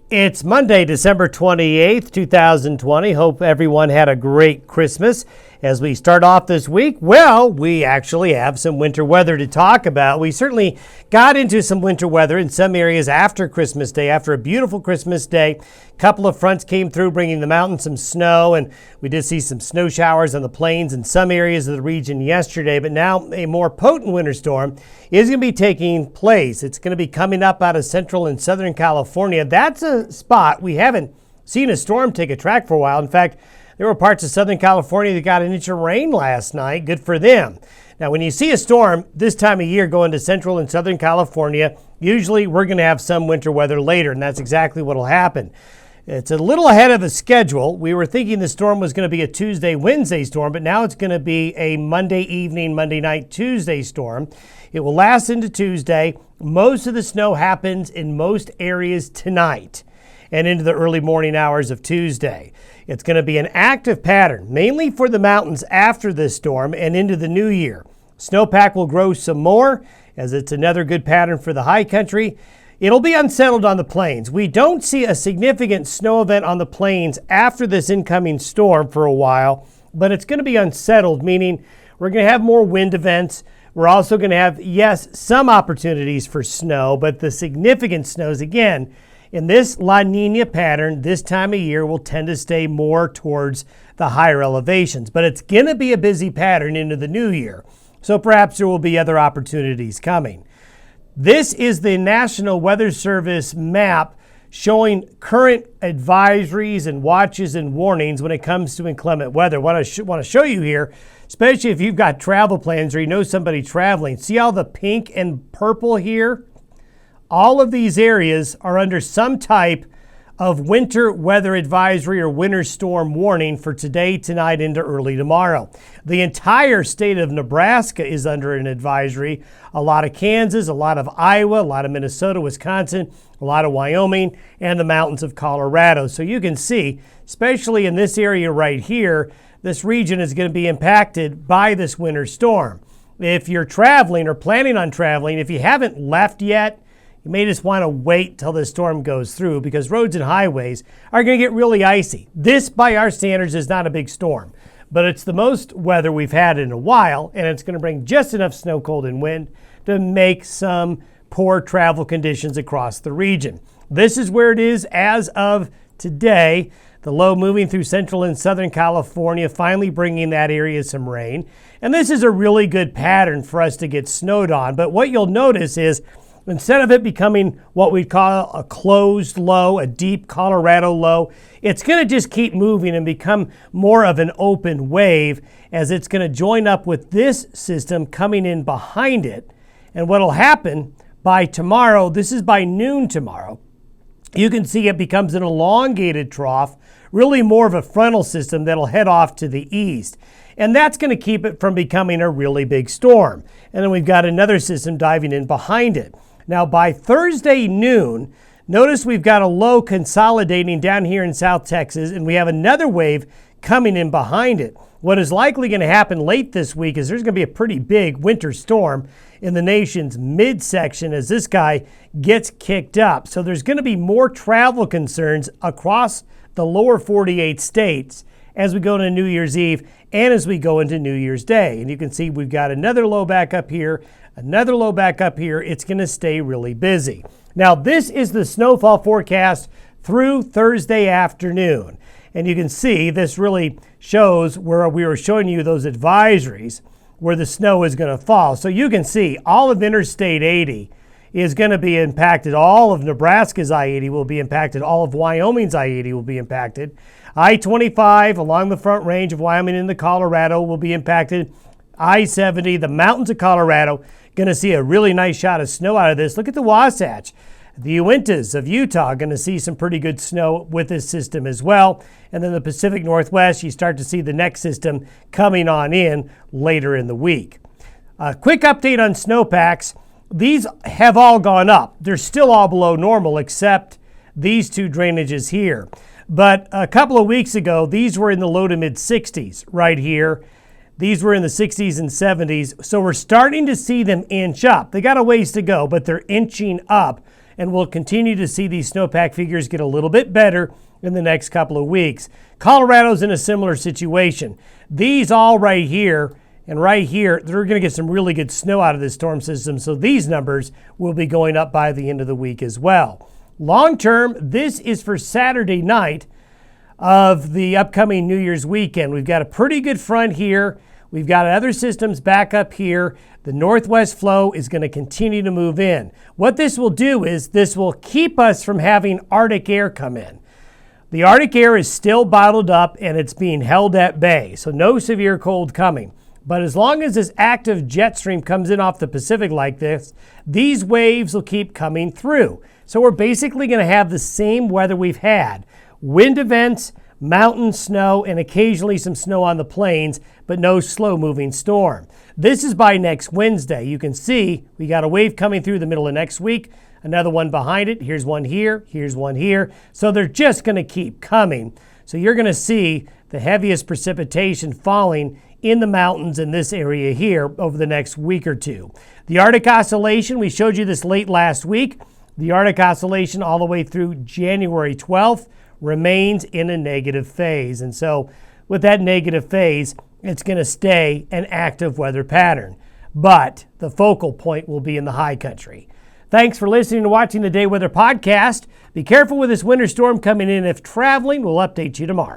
It's Monday, December 28th, 2020. Hope everyone had a great Christmas. As we start off this week, well, we actually have some winter weather to talk about. We certainly got into some winter weather in some areas after Christmas Day, after a beautiful Christmas day. A couple of fronts came through bringing the mountains some snow, and we did see some snow showers on the plains in some areas of the region yesterday. But now a more potent winter storm is going to be taking place. It's going to be coming up out of central and southern California. That's a spot we haven't seen a storm take a track for a while. In fact, there were parts of Southern California that got an inch of rain last night. Good for them. Now, when you see a storm this time of year going to Central and Southern California, usually we're going to have some winter weather later, and that's exactly what will happen. It's a little ahead of the schedule. We were thinking the storm was going to be a Tuesday, Wednesday storm, but now it's going to be a Monday evening, Monday night, Tuesday storm. It will last into Tuesday. Most of the snow happens in most areas tonight and into the early morning hours of Tuesday. It's going to be an active pattern, mainly for the mountains after this storm and into the new year. Snowpack will grow some more, as it's another good pattern for the high country. It'll be unsettled on the plains. We don't see a significant snow event on the plains after this incoming storm for a while, but it's going to be unsettled, meaning we're going to have more wind events. We're also going to have, yes, some opportunities for snow, but the significant snows, again, in this La Nina pattern, this time of year will tend to stay more towards the higher elevations. But it's going to be a busy pattern into the new year. So perhaps there will be other opportunities coming. This is the National Weather Service map showing current advisories and watches and warnings when it comes to inclement weather. What I want to show you here, especially if you've got travel plans or you know somebody traveling, see all the pink and purple here? All of these areas are under some type of winter weather advisory or winter storm warning for today, tonight, into early tomorrow. The entire state of Nebraska is under an advisory. A lot of Kansas, a lot of Iowa, a lot of Minnesota, Wisconsin, a lot of Wyoming, and the mountains of Colorado. So you can see, especially in this area right here, this region is going to be impacted by this winter storm. If you're traveling or planning on traveling, if you haven't left yet, you may just want to wait till this storm goes through because roads and highways are going to get really icy. This, by our standards, is not a big storm, but it's the most weather we've had in a while, and it's going to bring just enough snow, cold, and wind to make some poor travel conditions across the region. This is where it is as of today. The low moving through central and southern California, finally bringing that area some rain. And this is a really good pattern for us to get snowed on. But what you'll notice is, instead of it becoming what we call a closed low, a deep Colorado low, it's going to just keep moving and become more of an open wave as it's going to join up with this system coming in behind it. And what will happen by tomorrow, this is by noon tomorrow, you can see it becomes an elongated trough, really more of a frontal system that'll head off to the east. And that's going to keep it from becoming a really big storm. And then we've got another system diving in behind it. Now, by Thursday noon, notice we've got a low consolidating down here in South Texas, and we have another wave coming in behind it. What is likely going to happen late this week is there's going to be a pretty big winter storm in the nation's midsection as this guy gets kicked up. So there's going to be more travel concerns across the lower 48 states as we go into New Year's Eve and as we go into New Year's Day. And you can see we've got another low back up here, another low back up here. It's going to stay really busy. Now, this is the snowfall forecast through Thursday afternoon. And you can see this really shows where we were showing you those advisories where the snow is going to fall. So you can see all of Interstate 80 is going to be impacted. All of Nebraska's I-80 will be impacted. All of Wyoming's I-80 will be impacted. I-25 along the Front Range of Wyoming into Colorado will be impacted. I-70, the mountains of Colorado, going to see a really nice shot of snow out of this. Look at the Wasatch. The Uintas of Utah are going to see some pretty good snow with this system as well. And then the Pacific Northwest, you start to see the next system coming on in later in the week. A quick update on snowpacks. These have all gone up. They're still all below normal except these two drainages here. But a couple of weeks ago, these were in the low to mid 60s right here. These were in the 60s and 70s. So we're starting to see them inch up. They got a ways to go, but they're inching up and we'll continue to see these snowpack figures get a little bit better in the next couple of weeks. Colorado's in a similar situation. These all right here and right here, they're going to get some really good snow out of this storm system, so these numbers will be going up by the end of the week as well. Long term, this is for Saturday night of the upcoming New Year's weekend. We've got a pretty good front here. We've got other systems back up here. The northwest flow is going to continue to move in. What this will do is this will keep us from having Arctic air come in. The Arctic air is still bottled up and it's being held at bay, so no severe cold coming. But as long as this active jet stream comes in off the Pacific like this, these waves will keep coming through. So we're basically going to have the same weather we've had. Wind events, mountain snow, and occasionally some snow on the plains, but no slow-moving storm. This is by next Wednesday. You can see we got a wave coming through the middle of next week, another one behind it. Here's one here, here's one here. So they're just going to keep coming. So you're going to see the heaviest precipitation falling in the mountains in this area here over the next week or two. The Arctic oscillation, we showed you this late last week. The Arctic oscillation all the way through January 12th remains in a negative phase. And so with that negative phase, it's going to stay an active weather pattern. But the focal point will be in the high country. Thanks for listening and watching the Day Weather Podcast. Be careful with this winter storm coming in. If traveling, we'll update you tomorrow.